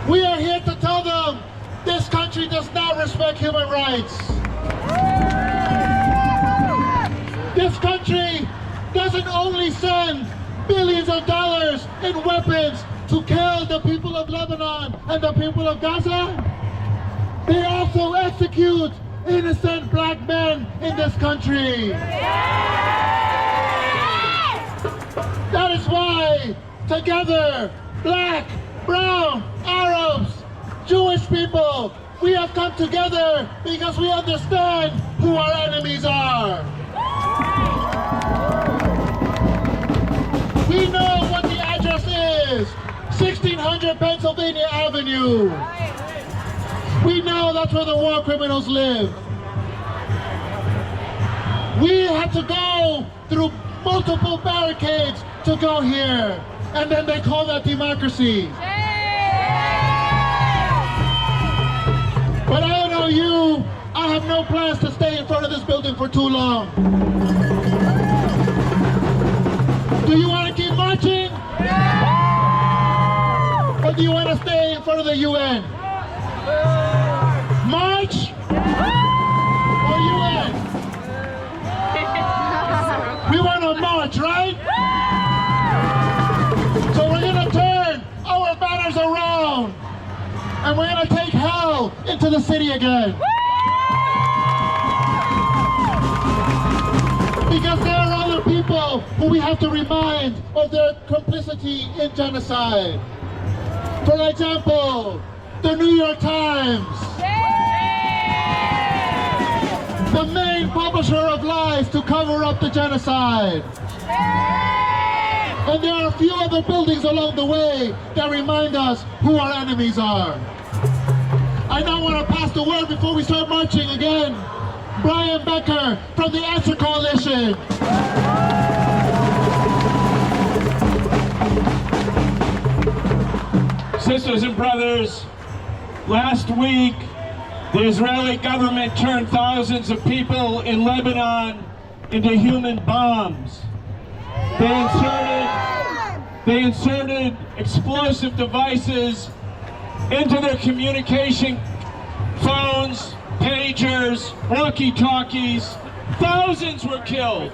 We are here to tell them this country does not respect human rights. This country doesn't only send billions of dollars in weapons to kill the people of Lebanon and the people of Gaza. They also execute innocent black men in this country. That is why, together, black, brown, Arabs, Jewish people, we have come together because we understand who our enemies are. We know what the address is, 1600 Pennsylvania Avenue. We know that's where the war criminals live. We had to go through multiple barricades to go here, and then they call that democracy. But I don't know you, I have no plans to stay in front of this building for too long. Do you want to keep marching? Or do you want to stay in front of the UN? March or UN? We want to march, right? So we're going to turn our banners around and we're going to take hell into the city again. Because there are other people who we have to remind of their complicity in genocide. For example, the New York Times, the main publisher of lies to cover up the genocide. And there are a few other buildings along the way that remind us who our enemies are. I now want to pass the word before we start marching again. Brian Becker from the Answer Coalition. Sisters and brothers, last week the Israeli government turned thousands of people in Lebanon into human bombs. They inserted explosive devices into their communication phones, pagers, walkie-talkies. Thousands were killed.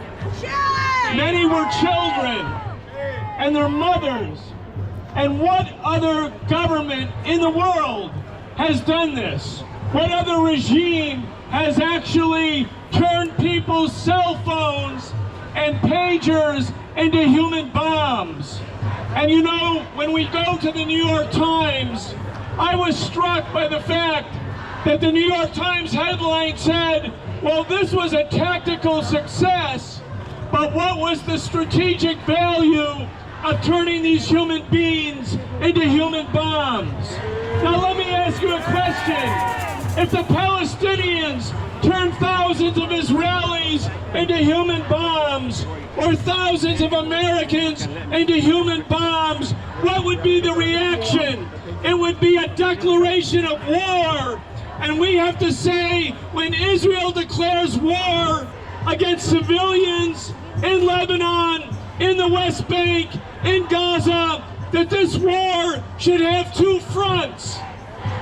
Many were children and their mothers. And what other government in the world has done this? What other regime has actually turned people's cell phones and pagers into human bombs? And you know, when we go to the New York Times, I was struck by the fact that the New York Times headline said, well, this was a tactical success, but what was the strategic value of turning these human beings into human bombs? Now let me ask you a question. If the Palestinians turn thousands of Israelis into human bombs, or thousands of Americans into human bombs, what would be the reaction? It would be a declaration of war. And we have to say, when Israel declares war against civilians in Lebanon, in the West Bank, in Gaza, that this war should have two fronts.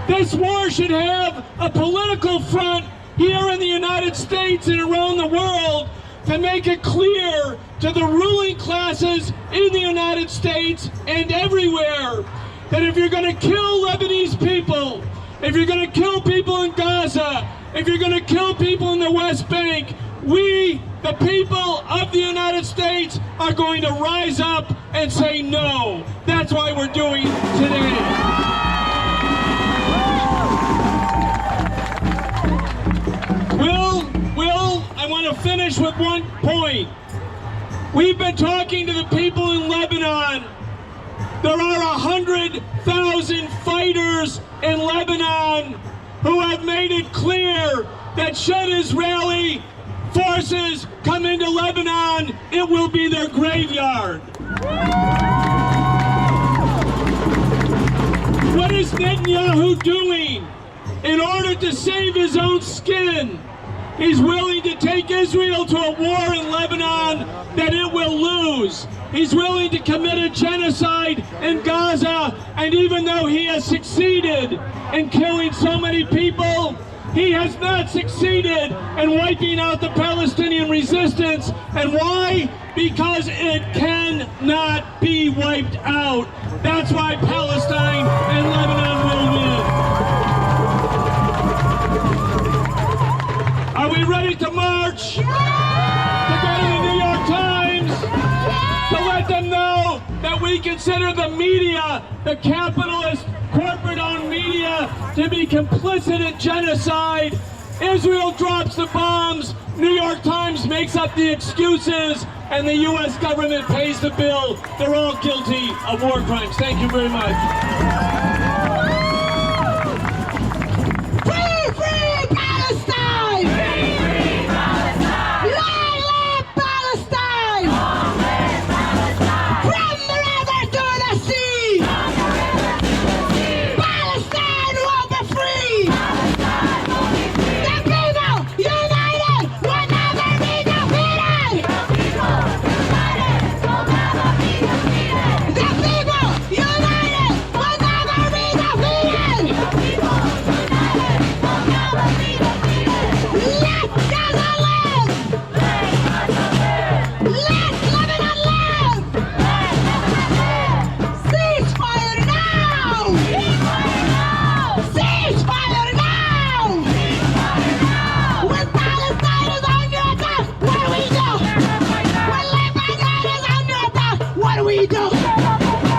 This war should have a political front here in the United States and around the world to make it clear to the ruling classes in the United States and everywhere that if you're going to kill Lebanese people, if you're going to kill people in Gaza, if you're going to kill people in the West Bank, we, the people of the United States, are going to rise up and say no. That's why we're doing it today. I want to finish with one point. We've been talking to the people in Lebanon. There are 100,000 fighters in Lebanon who have made it clear that should Israeli forces come into Lebanon, it will be their graveyard. What is Netanyahu doing in order to save his own skin? He's willing to take Israel to a war in Lebanon that it will lose. He's willing to commit a genocide in Gaza, and even though he has succeeded in killing so many people, he has not succeeded in wiping out the Palestinian resistance. And why? Because it cannot be wiped out. That's why Palestine and Lebanon will win. Are we ready to march? To go to the New York Times? To let them know that we consider the media, the capitalist, corporate-owned media, to be complicit in genocide. Israel drops the bombs, New York Times makes up the excuses, and the U.S. government pays the bill. They're all guilty of war crimes. Thank you very much. Free, free Palestine! Free, free Palestine! Long live Palestine! Long live Palestine! From the river to the sea! From the river to the sea! Palestine will be free! Palestine will be free! The people united will never be defeated! The people united will never be defeated! The people united will never be defeated! The people united will never be defeated! Let Gaza live! Let Gaza live! Let Lebanon live! Let Lebanon live! Ceasefire now! Ceasefire now! Ceasefire now! Ceasefire now! When Palestine is under attack, what do we do? When Lebanon is under attack, what do we do?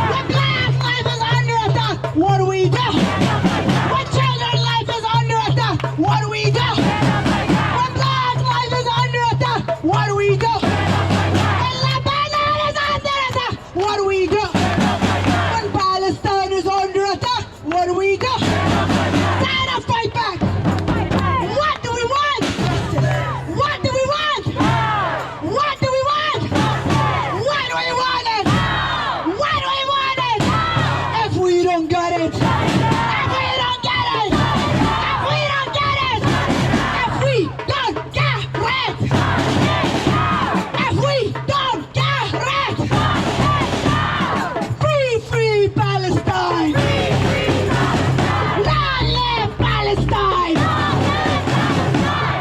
When black life is under attack, what do we do? When children's life is under attack, what do we do? When black life is under attack, what do we do? When Lebanon is under attack, what do we do? When Palestine is under attack, what do we do? Stand up, fight back! What do we want? What do we want? What do we want? What do we want it? What do we want it? If we don't get it, if we don't get it, if we don't get it, if we don't get it, if we don't get it, free, free Palestine! Long live Palestine!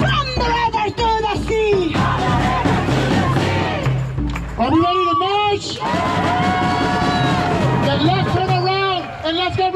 From the river to the sea! Are we ready to march? Then let's turn around and let's get